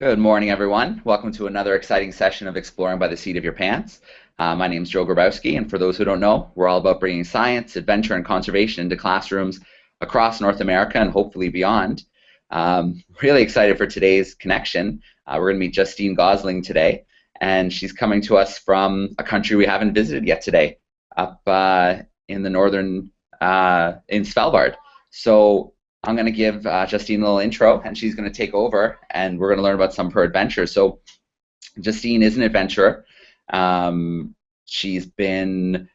Good morning, everyone. Welcome to another exciting session of Exploring by the Seat of Your Pants. My name is Geographically, and for those who don't know, we're all about bringing science, adventure, and conservation into classrooms across North America and hopefully beyond. Really excited for today's connection. We're going to meet Justine Gosling today, and she's coming to us from a country we haven't visited yet today, up in the northern, in Svalbard. So I'm going to give Justine a little intro, and she's going to take over, and we're going to learn about some of her adventures. So Justine is an adventurer. She's been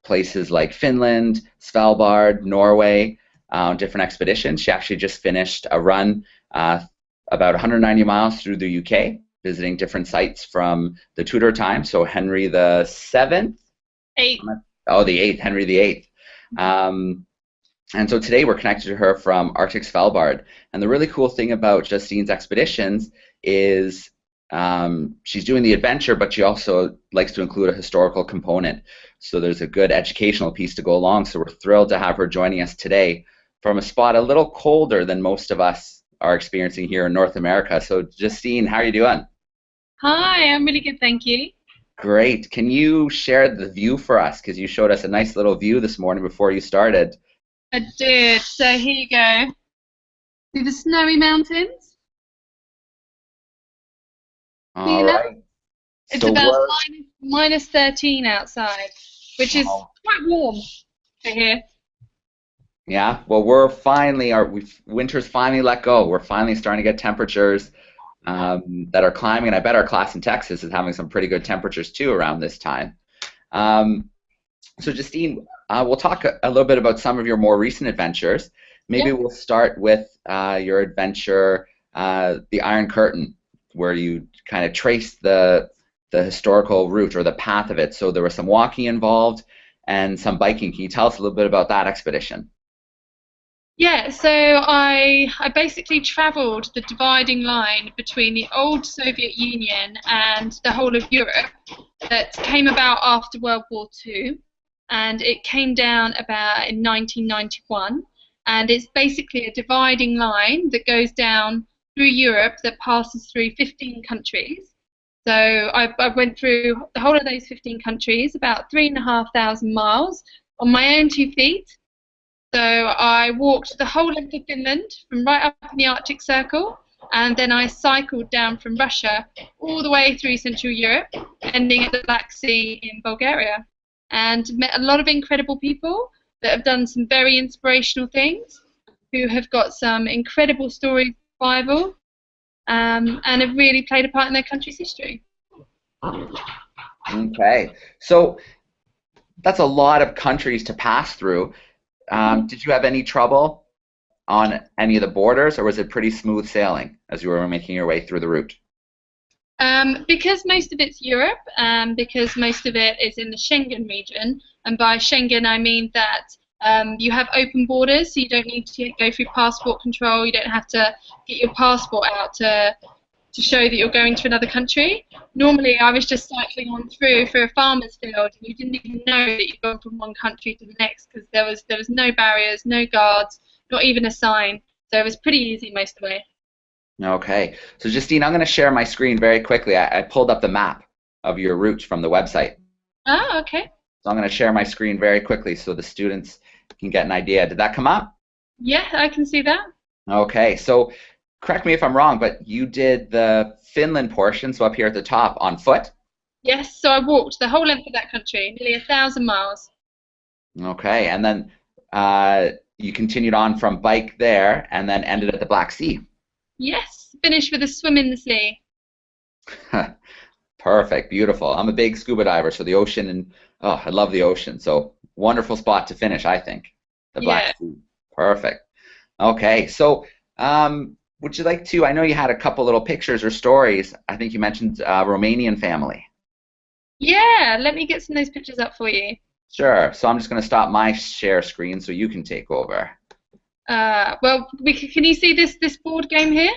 places like Finland, Svalbard, Norway, different expeditions. She actually just finished a run about 190 miles through the UK, visiting different sites from the Tudor time. So Henry the Seventh? Eight. Oh, the Eighth, Henry the Eighth. And so today we're connected to her from Arctic Svalbard. And the really cool thing about Justine's expeditions is she's doing the adventure, but she also likes to include a historical component. So there's a good educational piece to go along. So we're thrilled to have her joining us today from a spot a little colder than most of us are experiencing here in North America. So Justine, how are you doing? Hi, I'm really good, thank you. Great. Can you share the view for us? Because you showed us a nice little view this morning before you started. I did. So here you go. See the snowy mountains? See All that? right. It's So about we're minus 13 outside, which is oh, quite warm for here. yeah. Well, we're finally winter's finally let go. We're finally starting to get temperatures that are climbing, and I bet our class in Texas is having some pretty good temperatures too around this time. So Justine, we'll talk a little bit about some of your more recent adventures. Maybe Yeah. we'll start with your adventure, the Iron Curtain, where you kind of traced the historical route or the path of it. So there was some walking involved and some biking. Can you tell us a little bit about that expedition? Yeah, so I basically travelled the dividing line between the old Soviet Union and the whole of Europe that came about after World War II, and it came down about in 1991, and it's basically a dividing line that goes down through Europe that passes through 15 countries. So I went through the whole of those 15 countries, about 3,500 miles on my own 2 feet. So I walked the whole length of Finland from right up in the Arctic Circle, and then I cycled down from Russia all the way through Central Europe, ending at the Black Sea in Bulgaria, and met a lot of incredible people that have done some very inspirational things, who have got some incredible stories of survival, and have really played a part in their country's history. Okay. So that's a lot of countries to pass through. Did you have any trouble on any of the borders, or was it pretty smooth sailing as you were making your way through the route? Because most of it's Europe, because most of it is in the Schengen region, and by Schengen I mean that you have open borders, so you don't need to go through passport control, you don't have to get your passport out to show that you're going to another country. Normally I was just cycling on through a farmer's field, and you didn't even know that you'd gone from one country to the next because there was no barriers, no guards, not even a sign, so it was pretty easy most of the way. Okay. So Justine, I'm going to share my screen very quickly. I pulled up the map of your route from the website. Ah, okay. So I'm going to share my screen very quickly so the students can get an idea. Did that come up? Yeah, I can see that. Okay. So correct me if I'm wrong, but you did the Finland portion, so up here at the top, on foot? Yes, so I walked the whole length of that country, nearly 1,000 miles. Okay. And then you continued on from bike there and then ended at the Black Sea. Yes, finished with a swim in the sea. Perfect, beautiful. I'm a big scuba diver, so the ocean and oh, I love the ocean. So wonderful spot to finish, I think. The Black Yeah. Sea. Perfect. Okay, so would you like to? I know you had a couple little pictures or stories. I think you mentioned Romanian family. Yeah, let me get some of those pictures up for you. Sure. So I'm just going to stop my share screen so you can take over. Well, can you see this board game here?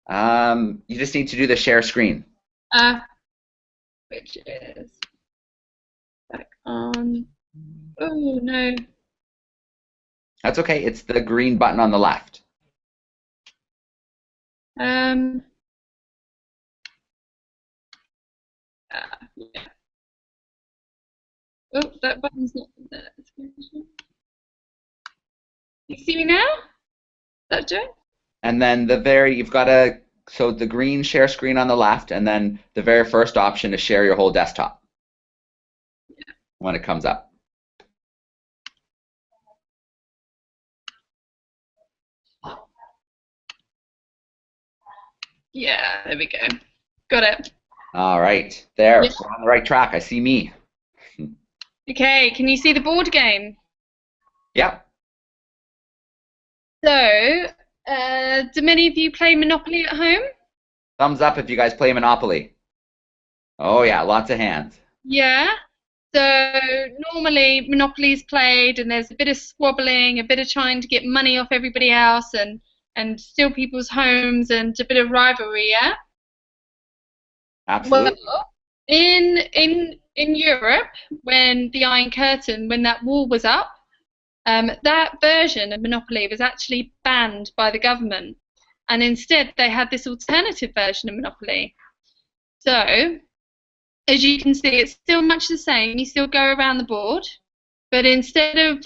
You just need to do the share screen. Uh, which is back on. Oh no. That's okay. It's the green button on the left. Um, yeah. Oh, that button's not there. You see me now? That joke? And then you've got so the green share screen on the left, and then the very first option is share your whole desktop when it comes up. Yeah, there we go. Got it. All right, there, Yeah. we're on the right track. I see me. Okay, can you see the board game? Yep. So, do many of you play Monopoly at home? Thumbs up if you guys play Monopoly. Oh yeah, lots of hands. Yeah. So normally Monopoly is played and there's a bit of squabbling, a bit of trying to get money off everybody else and steal people's homes and a bit of rivalry, yeah? Absolutely. Well, in Europe, when the Iron Curtain, when that wall was up, that version of Monopoly was actually banned by the government, and instead they had this alternative version of Monopoly. So, as you can see, it's still much the same. You still go around the board, but instead of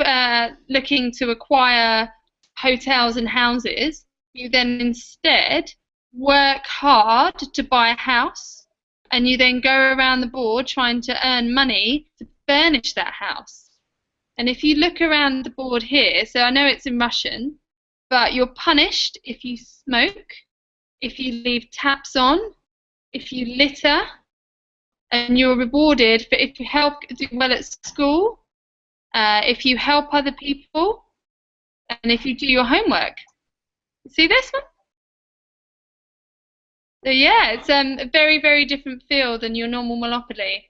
looking to acquire hotels and houses, you then instead work hard to buy a house, and you then go around the board trying to earn money to furnish that house. And if you look around the board here, so I know it's in Russian, but you're punished if you smoke, if you leave taps on, if you litter, and you're rewarded for if you help do well at school, if you help other people, and if you do your homework. See this one? So yeah, it's a very, very different feel than your normal Monopoly.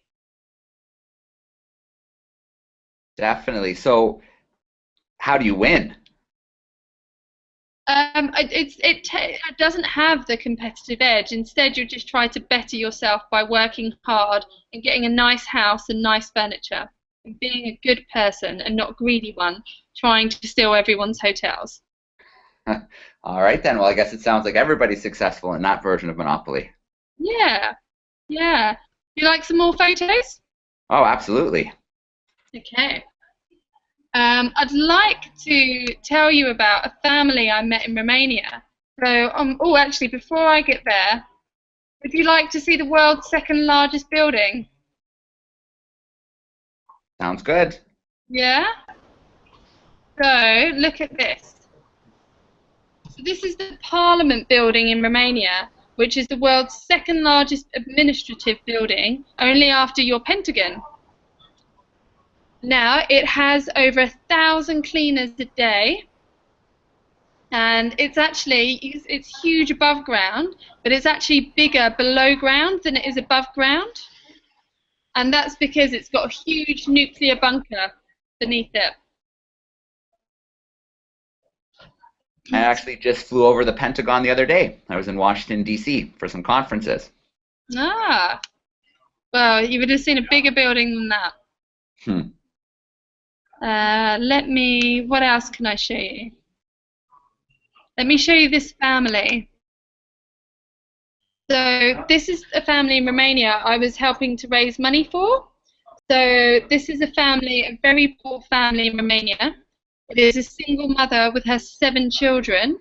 Definitely. So how do you win? It doesn't have the competitive edge. Instead, you just try to better yourself by working hard and getting a nice house and nice furniture, and being a good person and not a greedy one, trying to steal everyone's hotels. All right then. Well, I guess it sounds like everybody's successful in that version of Monopoly. Yeah, yeah. You like some more photos? Oh, absolutely. Okay. I'd like to tell you about a family I met in Romania. So, oh, actually, before I get there, would you like to see the world's second largest building? Sounds good. Yeah? So, look at this. So, this is the Parliament building in Romania, which is the world's second largest administrative building, only after your Pentagon. Now, it has over 1,000 cleaners a day. And it's huge above ground, but it's actually bigger below ground than it is above ground. And that's because it's got a huge nuclear bunker beneath it. I actually just flew over the Pentagon the other day. I was in Washington, D.C. for some conferences. Ah, well, you would have seen a bigger building than that. What else can I show you? Let me show you this family. So this is a family in Romania I was helping to raise money for. So this is a very poor family in Romania. It is a single mother with her 7 children,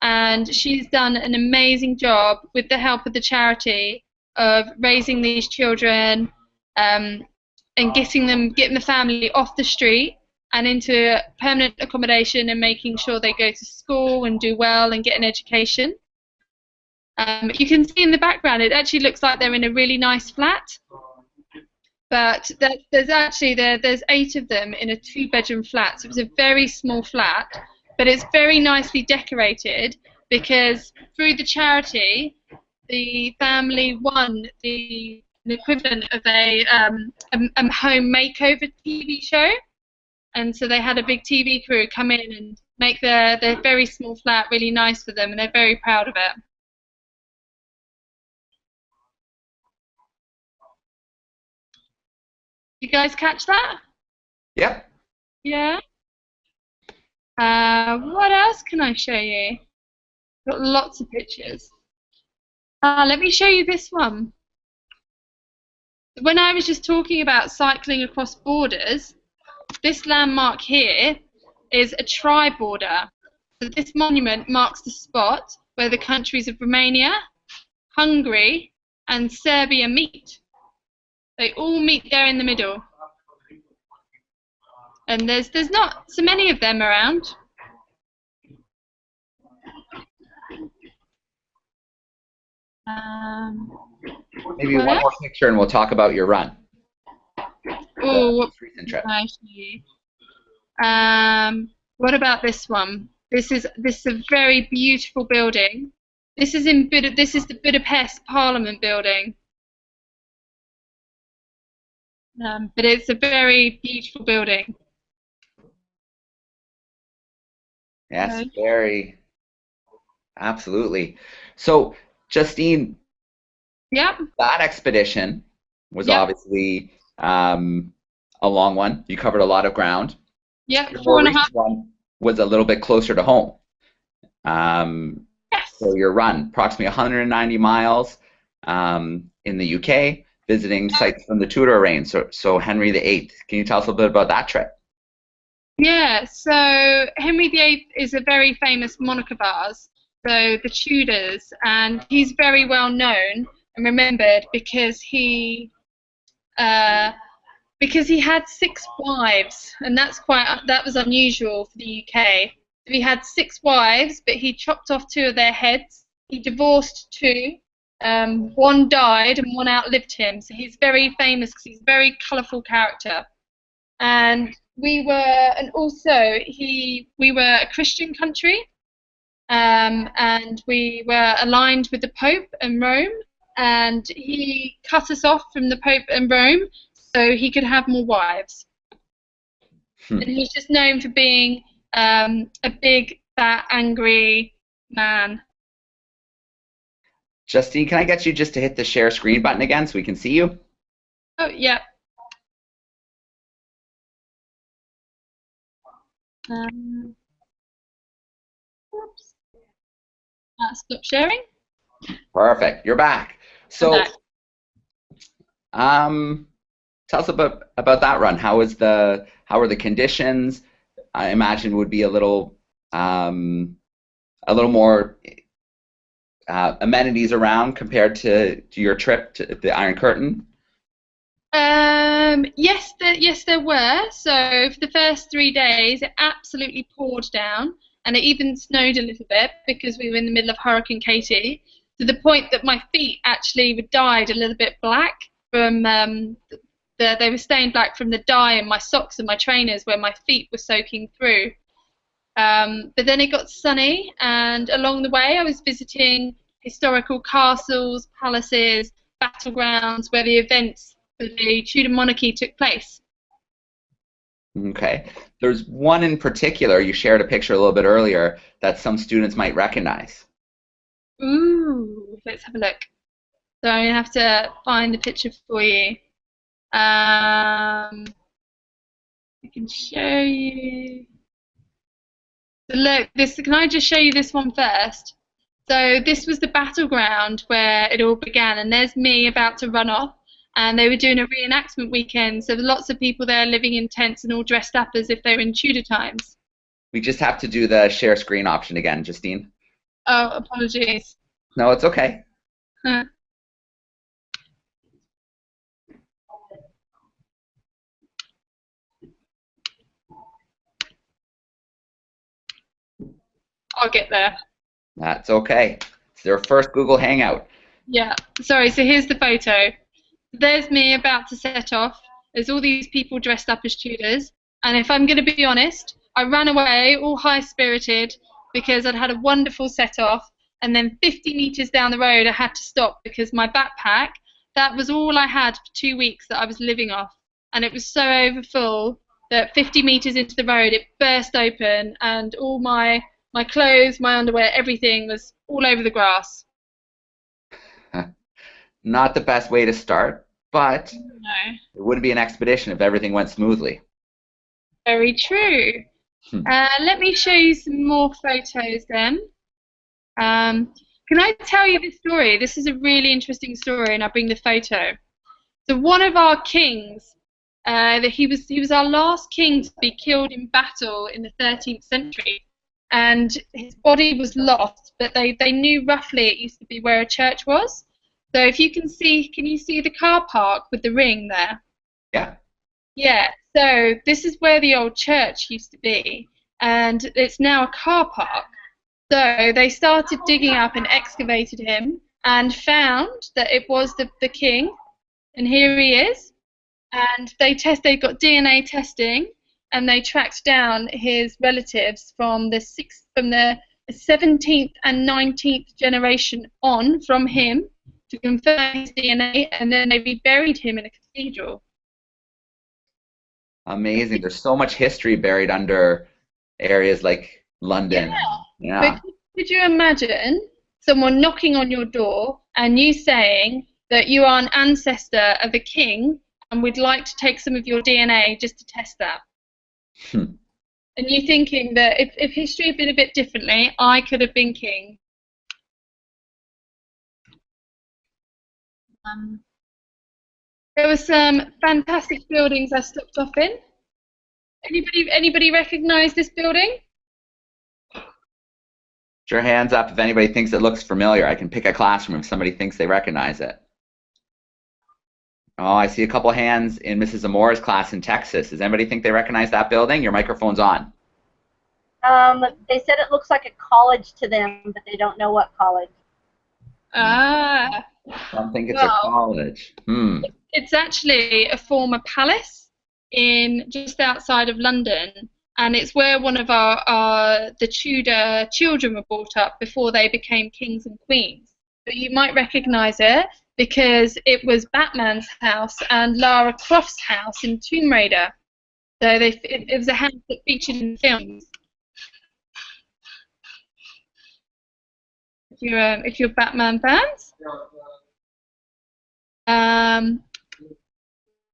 and she's done an amazing job with the help of the charity of raising these children and getting the family off the street and into permanent accommodation and making sure they go to school and do well and get an education. You can see in the background, it actually looks like they're in a really nice flat, but there's 8 of them in a 2-bedroom flat, so it's a very small flat, but it's very nicely decorated because through the charity, the family won the equivalent of a home makeover TV show, and so they had a big TV crew come in and make their very small flat really nice for them, and they're very proud of it. You guys catch that? Yep. Yeah. What else can I show you? Got lots of pictures. Let me show you this one. When I was just talking about cycling across borders, this landmark here is a tri-border. So this monument marks the spot where the countries of Romania, Hungary, and Serbia meet. They all meet there in the middle. And there's not so many of them around. Maybe one more picture and we'll talk about your run. Oh, what recent trip. What about this one? This is a very beautiful building. This is the Budapest Parliament building. But it's a very beautiful building. Yes, very, absolutely. So, Justine, yep. That expedition was obviously a long one. You covered a lot of ground. Yeah, your more recent one was a little bit closer to home. Yes. So your run, approximately 190 miles in the UK, visiting sites from the Tudor reign, so Henry VIII. Can you tell us a little bit about that trip? Yeah, so Henry VIII is a very famous monarch of ours, so the Tudors, and he's very well known and remembered because he had 6 wives, and that was unusual for the UK. He had 6 wives, but he chopped off 2 of their heads. He divorced 2. One died and one outlived him. So he's very famous because he's a very colourful character. And we were a Christian country, and we were aligned with the Pope and Rome. And he cut us off from the Pope and Rome so he could have more wives. And he was just known for being a big, fat, angry man. Justine, can I get you just to hit the share screen button again so we can see you? Oh, yeah. Oops. Stop sharing. Perfect. You're back. So, tell us about that run. How were the conditions? I imagine would be a little more amenities around compared to your trip to the Iron Curtain. Yes, there were. So for the first 3 days, it absolutely poured down, and it even snowed a little bit because we were in the middle of Hurricane Katie, to the point that my feet actually dyed a little bit black from they were stained black from the dye in my socks and my trainers where my feet were soaking through. But then it got sunny, and along the way I was visiting historical castles, palaces, battlegrounds where the events for the Tudor monarchy took place. Okay. There's one in particular, you shared a picture a little bit earlier, that some students might recognize. Ooh, let's have a look. So I'm going to have to find the picture for you. I can show you. So look, can I just show you this one first? So this was the battleground where it all began, and there's me about to run off, and they were doing a reenactment weekend, so there's lots of people there living in tents and all dressed up as if they were in Tudor times. We just have to do the share screen option again, Justine. Oh, apologies. No, it's okay. Huh. I'll get there. That's okay. It's their first Google Hangout. Yeah, sorry, so here's the photo. There's me about to set off. There's all these people dressed up as Tudors. And if I'm going to be honest, I ran away all high-spirited because I'd had a wonderful set-off. And then 50 meters down the road, I had to stop because my backpack, that was all I had for 2 weeks that I was living off. And it was so overfull that 50 meters into the road, it burst open, and all my clothes, my underwear, everything was all over the grass. Not the best way to start, but No. it wouldn't be an expedition if everything went smoothly. Very true. Let me show you some more photos then. Can I tell you this story? This is a really interesting story, and I'll bring the photo. So one of our kings, that he was our last king to be killed in battle in the 13th century, and his body was lost, but they knew roughly it used to be where a church was. So if you can you see the car park with the ring there? Yeah. Yeah, so this is where the old church used to be, and it's now a car park. So they started digging up and excavated him and found that it was the king, and here he is. And they got DNA testing, and they tracked down his relatives from the 17th and 19th generation on from him to confirm his DNA, and then they reburied him in a cathedral. Amazing. There's so much history buried under areas like London. Yeah. Yeah. But could you imagine someone knocking on your door and you saying that you are an ancestor of a king and we'd like to take some of your DNA just to test that? Hmm. And you thinking that if history had been a bit differently, I could have been king. There were some fantastic buildings I stopped off in. Anybody recognise this building? Put your hands up if anybody thinks it looks familiar. I can pick a classroom if somebody thinks they recognize it. Oh, I see a couple hands in Mrs. Amore's class in Texas. Does anybody think they recognize that building? Your microphone's on. They said it looks like a college to them, but they don't know what college. Ah. Some think it's a college. It's actually a former palace in just outside of London, and it's where one of the Tudor children were brought up before they became kings and queens. But you might recognise it because it was Batman's house and Lara Croft's house in Tomb Raider. So it was a house that featured in films. If you're Batman fans.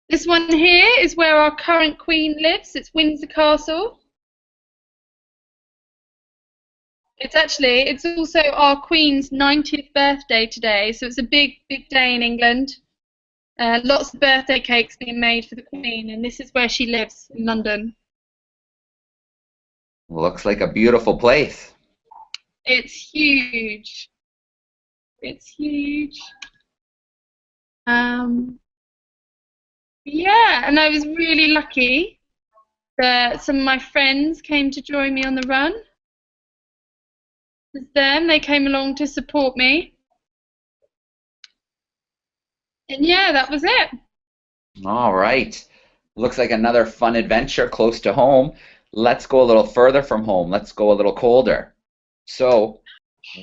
This one here is where our current queen lives. It's Windsor Castle. It's also our queen's 90th birthday today, so it's a big day in England. Lots of birthday cakes being made for the queen, and this is where she lives in London. Looks like a beautiful place. It's huge. It's huge. Yeah, and I was really lucky that some of my friends came to join me on the run. It was them, they came along to support me. And yeah, that was it. All right. Looks like another fun adventure close to home. Let's go a little further from home. Let's go a little colder. So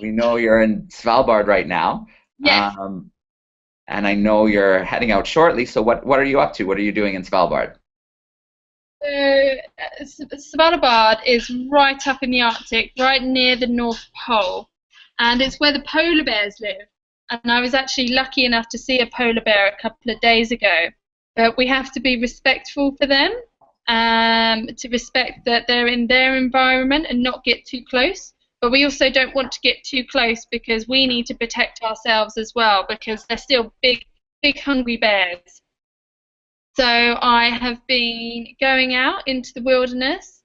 we know you're in Svalbard right now. Yes. And I know you're heading out shortly. So what are you up to? What are you doing in Svalbard? Svalbard is right up in the Arctic, right near the North Pole. And it's where the polar bears live. And I was actually lucky enough to see a polar bear a couple of days ago. But we have to be respectful for them, to respect that they're in their environment and not get too close. But we also don't want to get too close because we need to protect ourselves as well, because they're still big hungry bears. So I have been going out into the wilderness,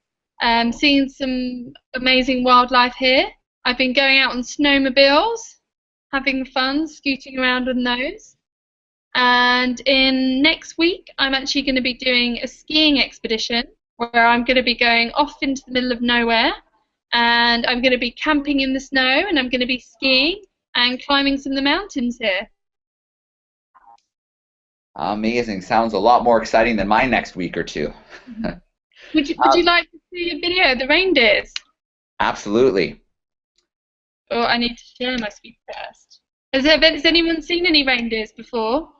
seeing some amazing wildlife here. I've been going out on snowmobiles, having fun, scooting around on those. And in next week, I'm actually going to be doing a skiing expedition where I'm going to be going off into the middle of nowhere, and I'm going to be camping in the snow, and I'm going to be skiing and climbing some of the mountains here. Amazing. Sounds a lot more exciting than my next week or two. Would you like to see a video of the reindeers? Absolutely. Oh, I need to share my screen first. Has anyone seen any reindeers before?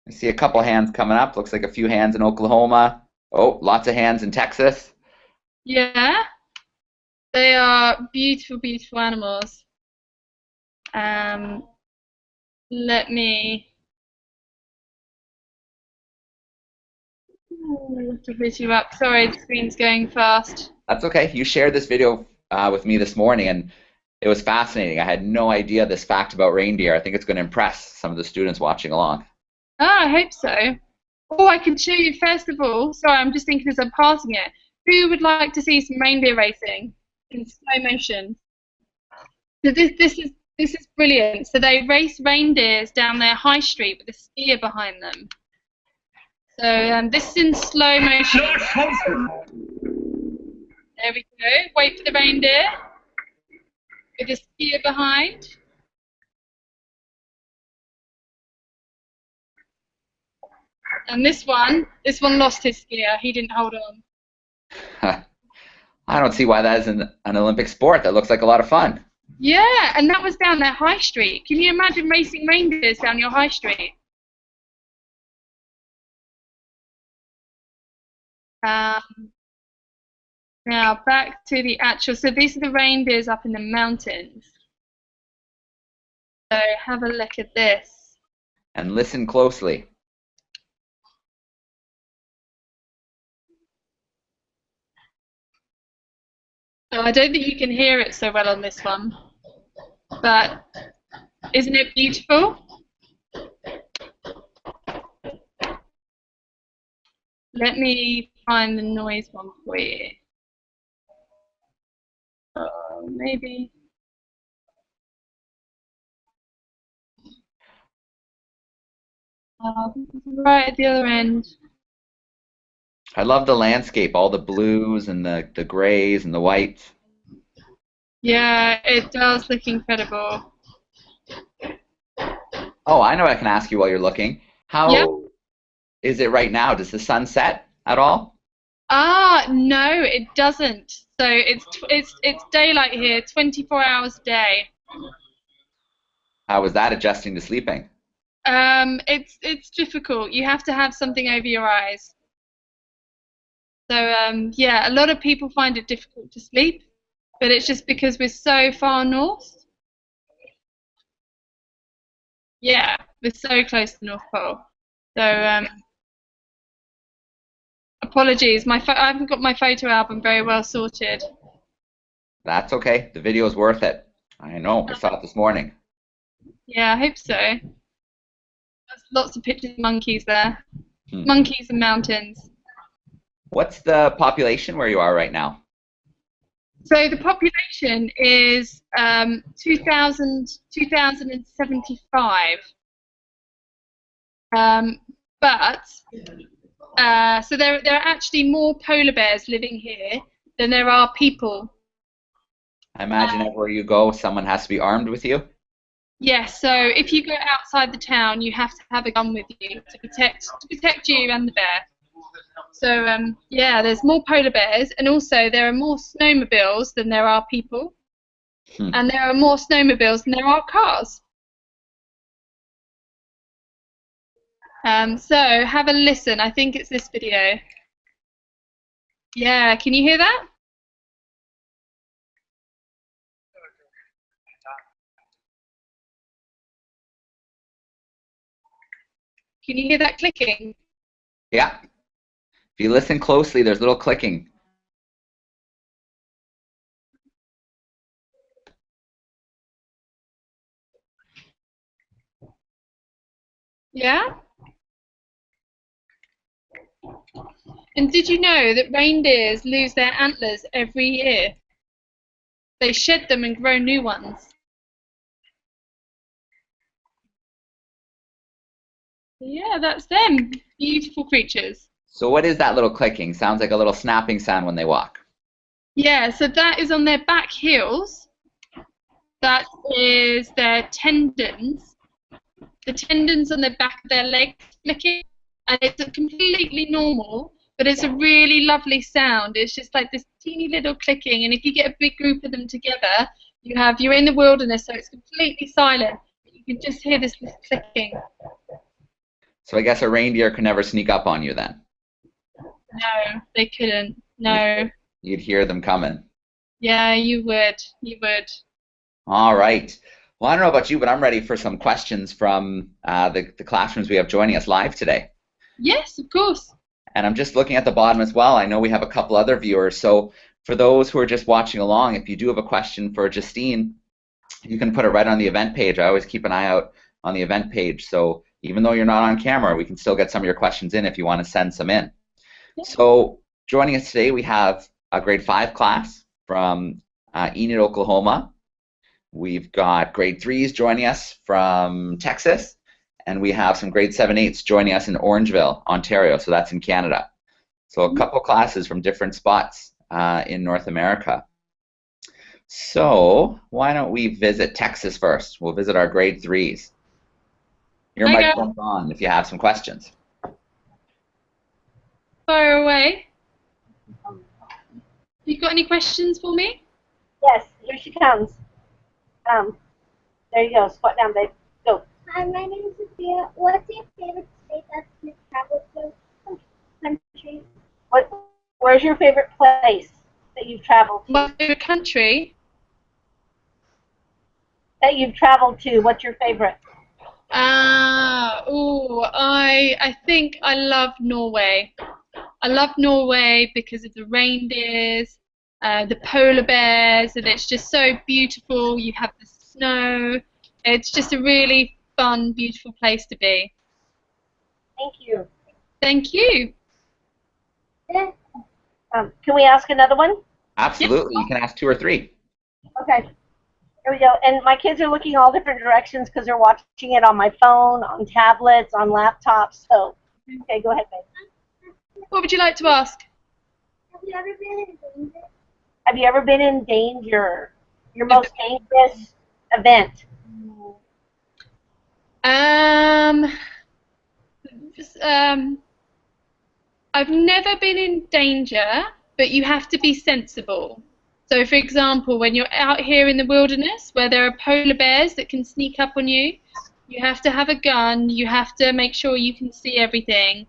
I see a couple hands coming up. Looks like a few hands in Oklahoma. Oh, lots of hands in Texas. Yeah. They are beautiful, beautiful animals. Let me put the video up. Sorry, the screen's going fast. That's okay. You share this video with me this morning, and it was fascinating. I had no idea this fact about reindeer. I think it's going to impress some of the students watching along. Oh, I hope so. Oh, I can show you first of all. Sorry, I'm just thinking as I'm passing it. Who would like to see some reindeer racing in slow motion? So this is brilliant. So they race reindeers down their high street with a steer behind them. So this is in slow motion. There we go. Wait for the reindeer with a steer behind. And this one lost his skier. He didn't hold on. I don't see why that is an Olympic sport. That looks like a lot of fun. Yeah, and that was down their high street. Can you imagine racing reindeers down your high street? Now back to the actual. So these are the reindeers up in the mountains. So have a look at this. And listen closely. So I don't think you can hear it so well on this one, but isn't it beautiful? Let me find the noise one for you. Maybe. Right at the other end. I love the landscape, all the blues and the grays and the whites. Yeah, it does look incredible. Oh, I know what I can ask you while you're looking. How is it right now? Does the sun set at all? No, it doesn't. So it's daylight here, 24 hours a day. How was that adjusting to sleeping? It's difficult. You have to have something over your eyes. So yeah, a lot of people find it difficult to sleep, but it's just because we're so far north. Yeah, we're so close to the North Pole. So apologies, I haven't got my photo album very well sorted. That's okay. The video is worth it. I know. I saw it this morning. Yeah, I hope so. There's lots of pictures of monkeys there. Monkeys and mountains. What's the population where you are right now? So the population is 2075. But so there are actually more polar bears living here than there are people. I imagine everywhere you go, someone has to be armed with you. Yes, so if you go outside the town, you have to have a gun with you to protect you and the bear. So yeah, there's more polar bears, and also there are more snowmobiles than there are people, and there are more snowmobiles than there are cars. So have a listen. I think it's this video. Yeah, can you hear that? Can you hear that clicking? Yeah. If you listen closely, there's little clicking. Yeah? And did you know that reindeers lose their antlers every year? They shed them and grow new ones. Yeah, that's them. Beautiful creatures. So what is that little clicking? Sounds like a little snapping sound when they walk. Yeah, so that is on their back heels. That is their tendons. The tendons on the back of their legs clicking. And it's completely normal, but it's a really lovely sound. It's just like this teeny little clicking. And if you get a big group of them together, you're in the wilderness, so it's completely silent. You can just hear this little clicking. So I guess a reindeer could never sneak up on you then? No, they couldn't. No. You'd hear them coming. Yeah, you would. You would. All right. Well, I don't know about you, but I'm ready for some questions from the classrooms we have joining us live today. Yes, of course. And I'm just looking at the bottom as well. I know we have a couple other viewers. So for those who are just watching along, if you do have a question for Justine, you can put it right on the event page. I always keep an eye out on the event page, so even though you're not on camera, we can still get some of your questions in if you want to send some in. So joining us today, we have a grade 5 class from Enid, Oklahoma. We've got grade 3s joining us from Texas, and we have some grade 7/8s joining us in Orangeville, Ontario, so that's in Canada. So a couple classes from different spots in North America. So why don't we visit Texas first? We'll visit our grade 3s. Your microphone's on if you have some questions. Fire away. You got any questions for me? Yes, here she comes. There you go. Squat down, babe. Go. Hi, my name is Sophia. What's your favorite state that you've traveled to? Country? Where's your favorite place that you've traveled to? My favorite country? That you've traveled to. What's your favorite? I think I love Norway. I love Norway because of the reindeers, the polar bears, and it's just so beautiful. You have the snow. It's just a really fun, beautiful place to be. Thank you. Thank you. Can we ask another one? Absolutely. You can ask 2 or 3. Okay. Here we go. And my kids are looking all different directions because they're watching it on my phone, on tablets, on laptops. So, okay, go ahead, babe. What would you like to ask? Have you ever been in danger? Have you ever been in danger? Your most dangerous event? I've never been in danger, but you have to be sensible. So, for example, when you're out here in the wilderness where there are polar bears that can sneak up on you, you have to have a gun, you have to make sure you can see everything.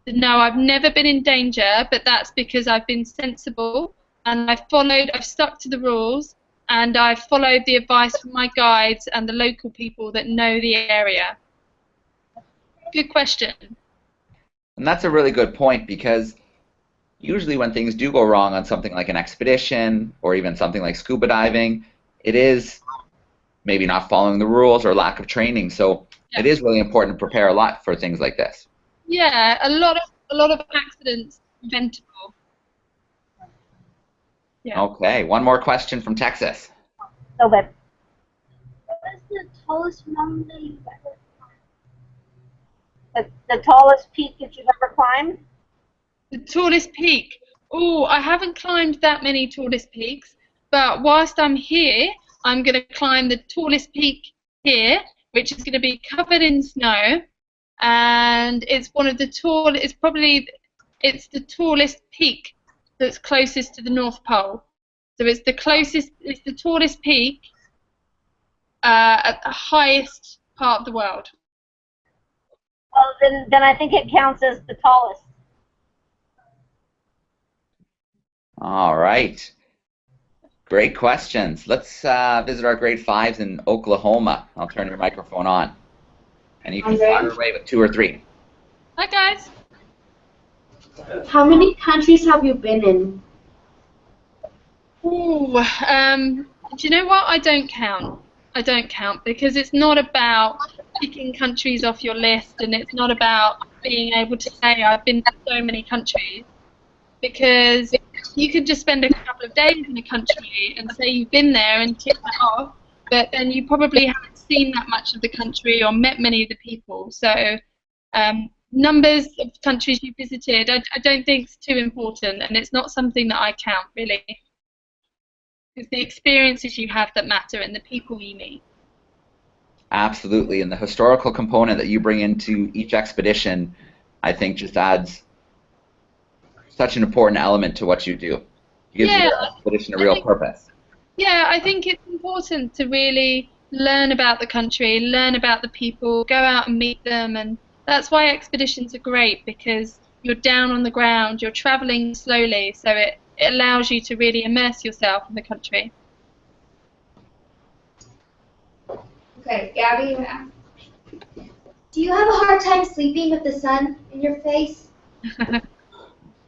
No, I've never been in danger, but that's because I've been sensible and I've stuck to the rules and I've followed the advice from my guides and the local people that know the area. Good question. And that's a really good point, because usually when things do go wrong on something like an expedition or even something like scuba diving, it is maybe not following the rules or lack of training. So it is really important to prepare a lot for things like this. Yeah, a lot of accidents preventable. Yeah. Okay, one more question from Texas. No, babe. What is the tallest mountain that you've ever climbed? The tallest peak that you've ever climbed? The tallest peak. Oh, I haven't climbed that many tallest peaks, but whilst I'm here, I'm going to climb the tallest peak here, which is going to be covered in snow, and it's one of the it's the tallest peak that's closest to the North Pole. So it's the tallest peak at the highest part of the world. Well, then I think it counts as the tallest. All right. Great questions. Let's visit our grade 5s in Oklahoma. I'll turn your microphone on. And you can fire away with 2 or 3. Hi, guys. How many countries have you been in? Ooh, do you know what? I don't count. I don't count because it's not about picking countries off your list, and it's not about being able to say I've been to so many countries, because you could just spend a couple of days in a country and say you've been there and tick that off, but then you probably haven't seen that much of the country or met many of the people. So numbers of countries you visited, I don't think it's too important, and it's not something that I count, really. It's the experiences you have that matter and the people you meet. Absolutely, and the historical component that you bring into each expedition, I think, just adds such an important element to what you do. It gives your expedition a real purpose. Yeah, I think it's important to really learn about the country, learn about the people, go out and meet them, and that's why expeditions are great, because you're down on the ground, you're traveling slowly, so it allows you to really immerse yourself in the country. Okay, Gabby, do you have a hard time sleeping with the sun in your face?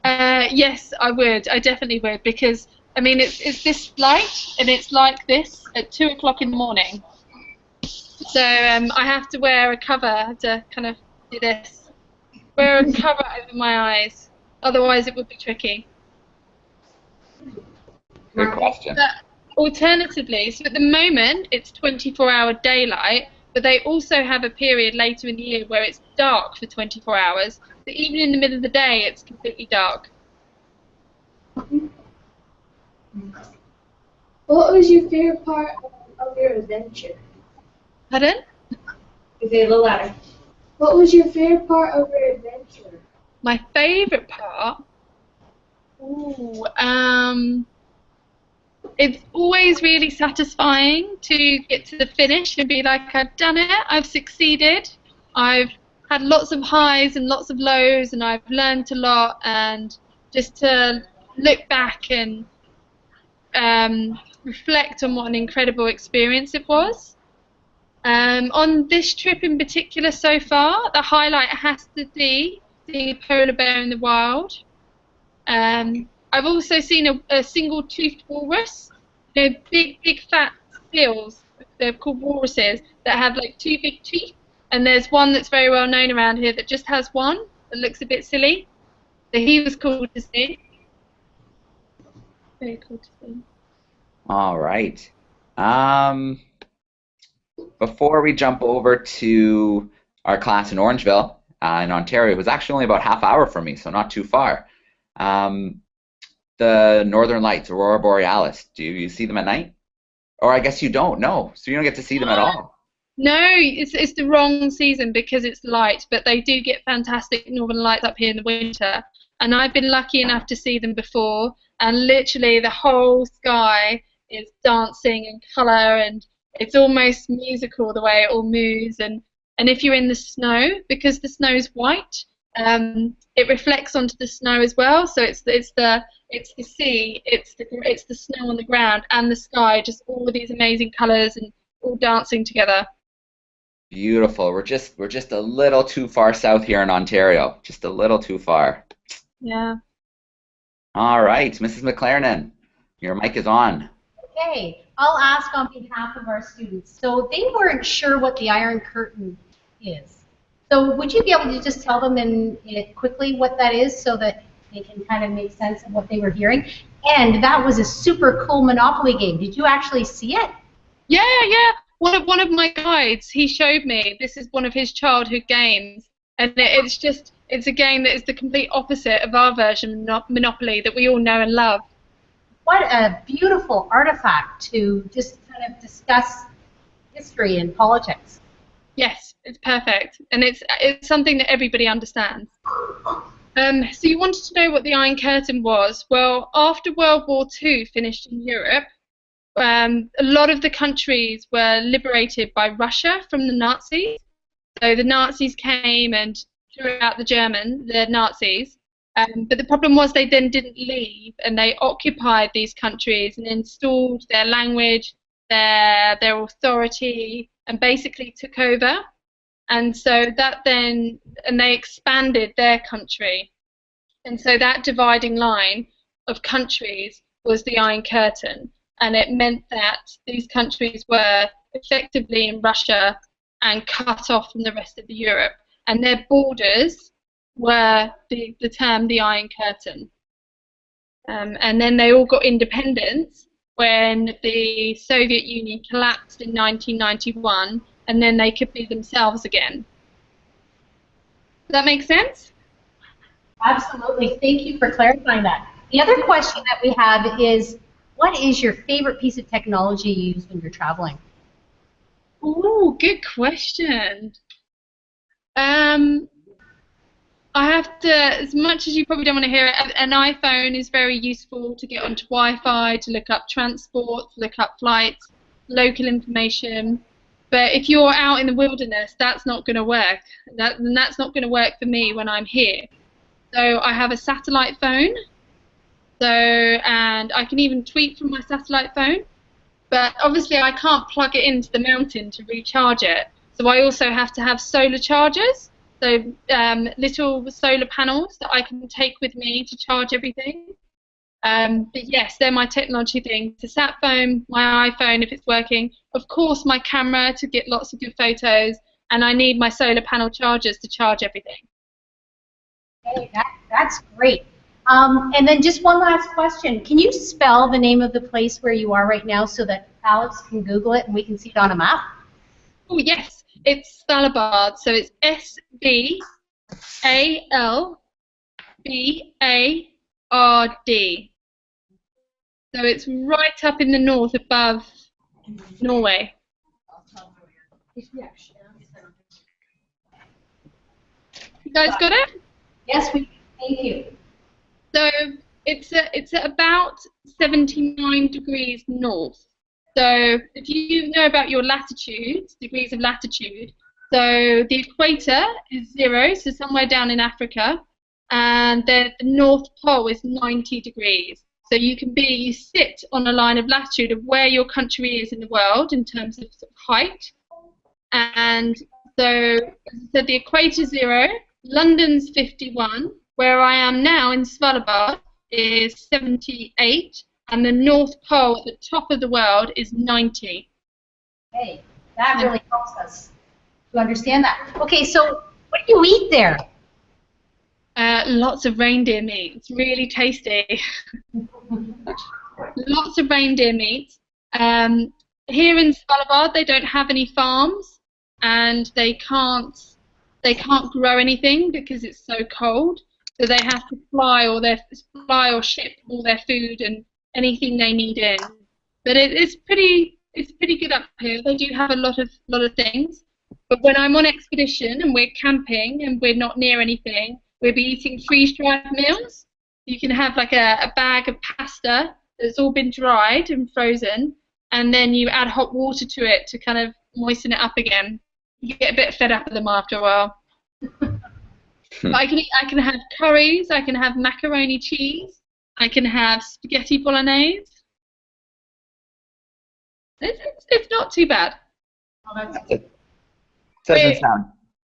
Yes, I would. I definitely would, because I mean, it's this light, and it's like this at 2 o'clock in the morning. So I have to wear a cover to kind of do this. Wear a cover over my eyes, otherwise it would be tricky. Good question. But alternatively, so at the moment it's 24-hour daylight, but they also have a period later in the year where it's dark for 24 hours. So even in the middle of the day, it's completely dark. What was your favorite part of your adventure? Pardon? Say a little louder. What was your favorite part of your adventure? My favourite part? Ooh, it's always really satisfying to get to the finish and be like, I've done it, I've succeeded, I've had lots of highs and lots of lows, and I've learned a lot, and just to look back and reflect on what an incredible experience it was. On this trip in particular so far, the highlight has to be seeing a polar bear in the wild. I've also seen a single-toothed walrus. They're big fat seals. They're called walruses that have like 2 big teeth. And there's one that's very well known around here that just has one that looks a bit silly. So he was cool to see. Very cool to see. All right. Before we jump over to our class in Orangeville, in Ontario, it was actually only about half hour from me, so not too far. The Northern Lights, Aurora Borealis, do you see them at night? Or I guess you don't, no. So you don't get to see them at all. No, it's the wrong season because it's light, but they do get fantastic Northern Lights up here in the winter. And I've been lucky enough to see them before, and literally the whole sky is dancing in colour, and it's almost musical the way it all moves. And if you're in the snow, because the snow is white, it reflects onto the snow as well. So it's the sea, it's the snow on the ground, and the sky, just all of these amazing colours and all dancing together. Beautiful. We're just a little too far south here in Ontario. Just a little too far. Yeah. All right, Mrs. McLaren, your mic is on. Okay, I'll ask on behalf of our students. So they weren't sure what the Iron Curtain is. So would you be able to just tell them in quickly what that is so that they can kind of make sense of what they were hearing? And that was a super cool Monopoly game. Did you actually see it? Yeah. One of my guides, he showed me. This is one of his childhood games, and it's a game that is the complete opposite of our version of Monopoly that we all know and love. What a beautiful artifact to just kind of discuss history and politics. Yes, it's perfect, and it's something that everybody understands. So you wanted to know what the Iron Curtain was. Well, after World War II finished in Europe, a lot of the countries were liberated by Russia from the Nazis. So the Nazis came and threw out the Nazis. But the problem was they then didn't leave, and they occupied these countries and installed their language, their authority, and basically took over. And so they expanded their country. And so that dividing line of countries was the Iron Curtain. And it meant that these countries were effectively in Russia and cut off from the rest of Europe. And their borders were the term the Iron Curtain. And then they all got independence when the Soviet Union collapsed in 1991, and then they could be themselves again. Does that make sense? Absolutely. Thank you for clarifying that. The other question that we have is, what is your favorite piece of technology you use when you're traveling? Ooh, good question. I have to, as much as you probably don't want to hear it, an iPhone is very useful to get onto Wi-Fi, to look up transport, to look up flights, local information. But if you're out in the wilderness, that's not going to work. That's not going to work for me when I'm here. So I have a satellite phone. And I can even tweet from my satellite phone. But obviously I can't plug it into the mountain to recharge it. So I also have to have solar chargers. So little solar panels that I can take with me to charge everything. But yes, they're my technology things. The sat phone, my iPhone if it's working, of course my camera to get lots of good photos, and I need my solar panel chargers to charge everything. Hey, that's great. And then just one last question. Can you spell the name of the place where you are right now so that Alex can Google it and we can see it on a map? Oh yes, it's Svalbard. So it's Svalbard. So it's right up in the north above Norway. You guys got it? Yes, we. Thank you. So it's at about 79 degrees north. So if you know about your latitudes, degrees of latitude, so the equator is 0, so somewhere down in Africa, and the North Pole is 90 degrees. So you sit on a line of latitude of where your country is in the world in terms of height. And so, as I said, the equator is 0, London's 51, where I am now in Svalbard is 78, and the North Pole at the top of the world is 90. Hey, that really helps us to understand that. Okay, so what do you eat there? Lots of reindeer meat. It's really tasty. Lots of reindeer meat. Here in Svalbard, they don't have any farms, and they can't grow anything because it's so cold. So they have to fly or ship all their food and anything they need in. But it's pretty good up here. They do have a lot of things. But when I'm on expedition and we're camping and we're not near anything, we'll be eating freeze-dried meals. You can have like a bag of pasta that's all been dried and frozen, and then you add hot water to it to kind of moisten it up again. You get a bit fed up with them after a while. But I can have curries, I can have macaroni cheese, I can have spaghetti bolognese. It's not too bad. Doesn't sound.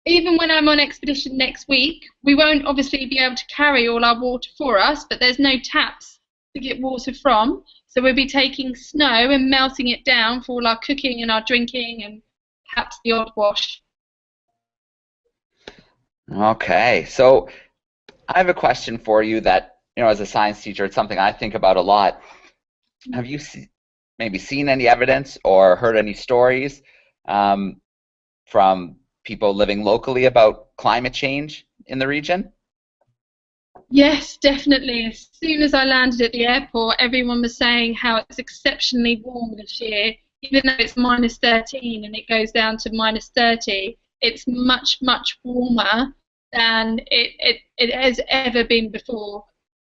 Even when I'm on expedition next week, we won't obviously be able to carry all our water for us, but there's no taps to get water from. So we'll be taking snow and melting it down for all our cooking and our drinking and perhaps the odd wash. Okay, so I have a question for you that, as a science teacher, it's something I think about a lot. Have you maybe seen any evidence or heard any stories from people living locally about climate change in the region? Yes, definitely. As soon as I landed at the airport, everyone was saying how it's exceptionally warm this year. Even though it's minus 13 and it goes down to minus 30, it's much, much warmer than it has ever been before.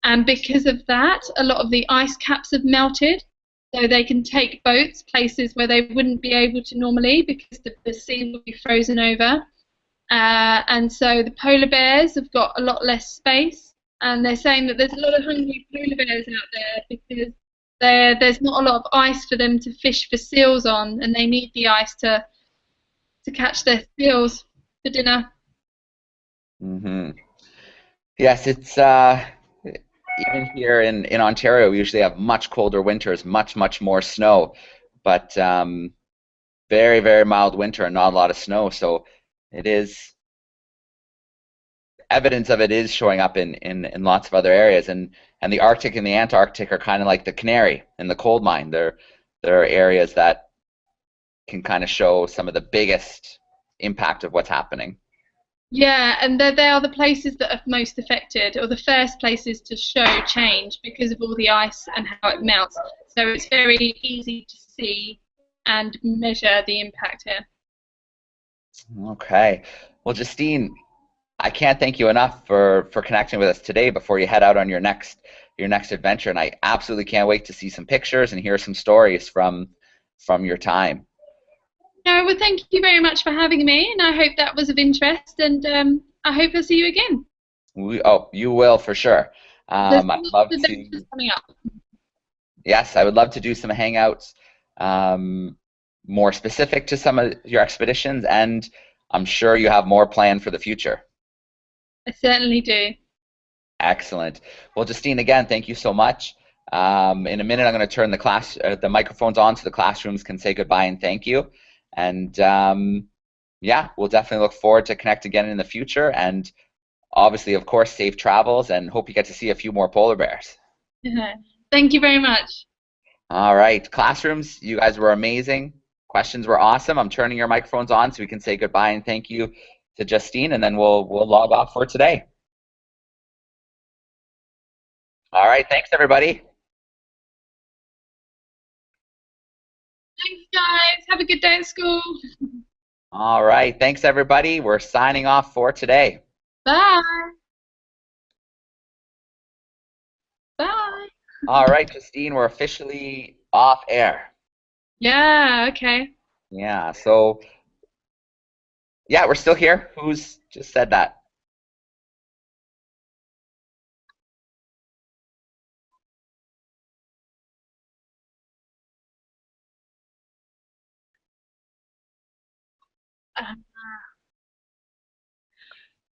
And because of that, a lot of the ice caps have melted, so they can take boats places where they wouldn't be able to normally because the sea will be frozen over. And so the polar bears have got a lot less space, and they're saying that there's a lot of hungry polar bears out there because there's not a lot of ice for them to fish for seals on, and they need the ice to catch their seals for dinner. Mm-hmm. Yes, it's even here in Ontario, we usually have much colder winters, much more snow, but very, very mild winter and not a lot of snow. So it is evidence of it is showing up in lots of other areas, and the Arctic and the Antarctic are kind of like the canary in the coal mine. There are areas that can kind of show some of the biggest impact of what's happening. Yeah, and they are the places that are most affected, or the first places to show change because of all the ice and how it melts. So it's very easy to see and measure the impact here. Okay. Well, Justine, I can't thank you enough for connecting with us today before you head out on your next adventure, and I absolutely can't wait to see some pictures and hear some stories from your time. No, well, thank you very much for having me, and I hope that was of interest, and I hope I'll see you again. You will for sure. I'd love to. Coming up. Yes, I would love to do some hangouts more specific to some of your expeditions, and I'm sure you have more planned for the future. I certainly do. Excellent. Well, Justine, again, thank you so much. In a minute, I'm going to turn the microphones on so the classrooms can say goodbye and thank you. And yeah, we'll definitely look forward to connect again in the future. And obviously, of course, safe travels, and hope you get to see a few more polar bears. Thank you very much. All right, classrooms, you guys were amazing. Questions were awesome. I'm turning your microphones on so we can say goodbye and thank you to Justine, and then we'll log off for today. All right, thanks everybody. Thanks, guys. Have a good day at school. All right, thanks everybody. We're signing off for today. Bye. Bye. All right, Justine, we're officially off air. Yeah, okay. Yeah, so, yeah, we're still here. Who's just said that?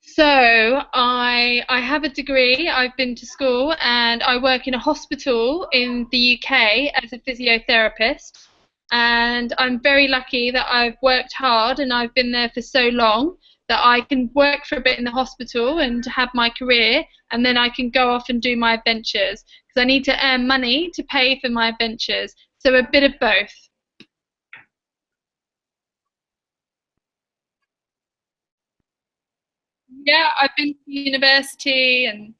So I have a degree. I've been to school and I work in a hospital in the UK as a physiotherapist. And I'm very lucky that I've worked hard and I've been there for so long that I can work for a bit in the hospital and have my career, and then I can go off and do my adventures because I need to earn money to pay for my adventures. So a bit of both. Yeah, I've been to university and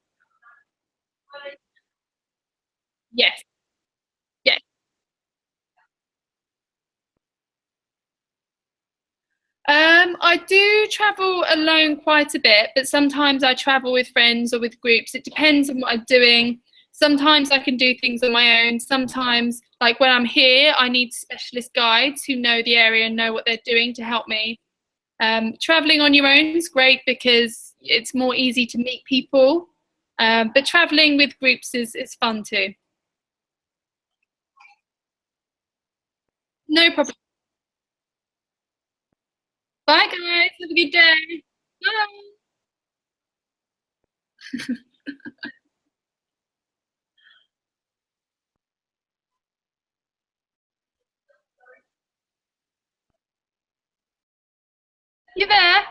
yes, yes. I do travel alone quite a bit, but sometimes I travel with friends or with groups. It depends on what I'm doing. Sometimes I can do things on my own. Sometimes, like when I'm here, I need specialist guides who know the area and know what they're doing to help me. Traveling on your own is great because it's more easy to meet people, but traveling with groups is fun too. No problem. Bye, guys. Have a good day. Bye. You there?